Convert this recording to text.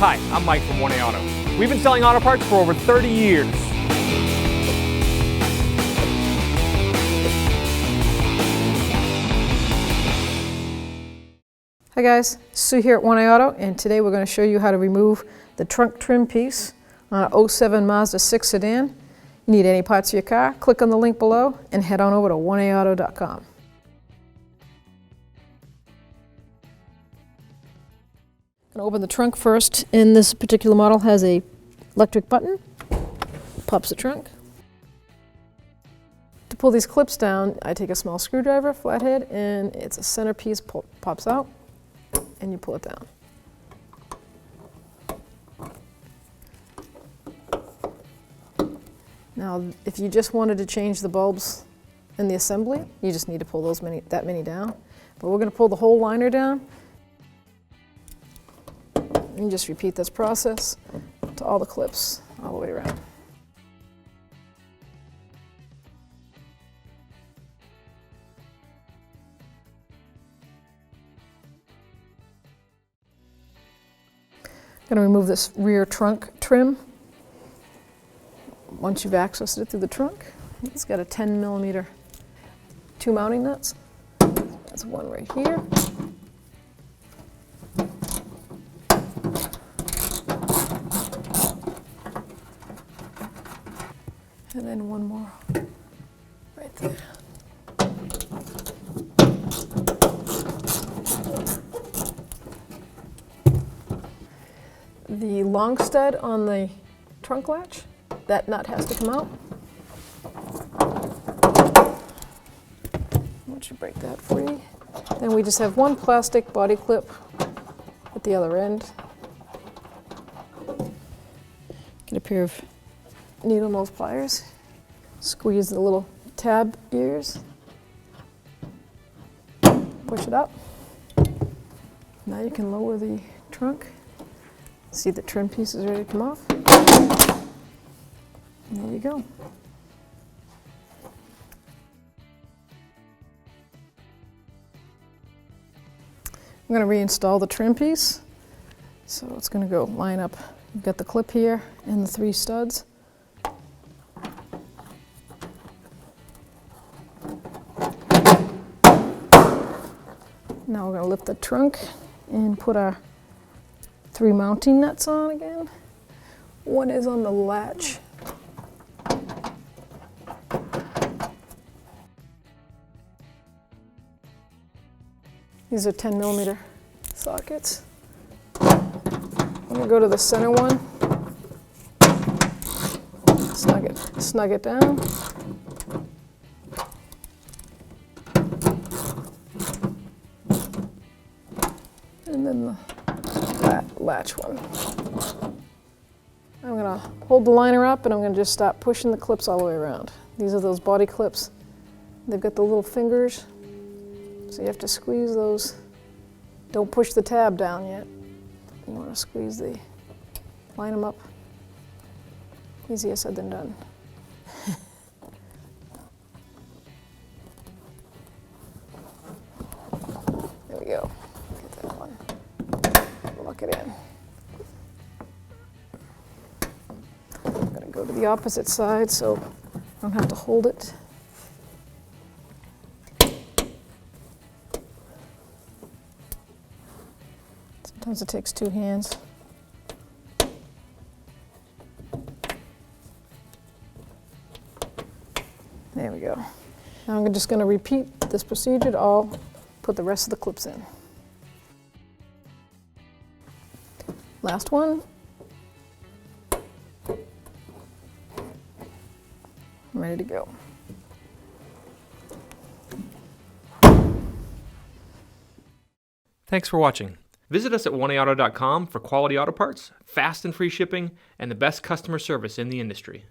Hi, I'm Mike from 1A Auto. We've been selling auto parts for over 30 years. Hi guys, Sue here at 1A Auto, and today we're going to show you how to remove the trunk trim piece on an 07 Mazda 6 sedan. You need any parts for your car, click on the link below and head on over to 1aauto.com. I'm going to open the trunk first, and this particular model has a electric button. Pops the trunk. To pull these clips down, I take a small screwdriver, flathead, and it's a centerpiece pops out, and you pull it down. Now, if you just wanted to change the bulbs in the assembly, you just need to pull that many down. But we're going to pull the whole liner down. And just repeat this process to all the clips all the way around. I'm going to remove this rear trunk trim. Once you've accessed it through the trunk, it's got a 10mm 2 mounting nuts. There's one right here. And then one more right there. The long stud on the trunk latch, that nut has to come out. Once you break that free, then we just have one plastic body clip at the other end. Get a pair of needle nose pliers, squeeze the little tab ears, push it up. Now you can lower the trunk. See the trim piece is ready to come off. And there you go. I'm going to reinstall the trim piece. So it's going to go line up. You've got the clip here and the 3 studs. Now we're going to lift the trunk and put our 3 mounting nuts on again. One is on the latch. These are 10mm sockets. I'm going to go to the center one, snug it down. And then the latch one. I'm going to hold the liner up and I'm going to just stop pushing the clips all the way around. These are those body clips. They've got the little fingers, so you have to squeeze those. Don't push the tab down yet. You want to squeeze line them up. Easier said than done. There we go. Get that one. Lock it in. I'm going to go to the opposite side so I don't have to hold it. Sometimes it takes 2 hands. There we go. Now I'm just going to repeat this procedure to all put the rest of the clips in. Last one. I'm ready to go. Thanks for watching. Visit us at 1aauto.com for quality auto parts, fast and free shipping, and the best customer service in the industry.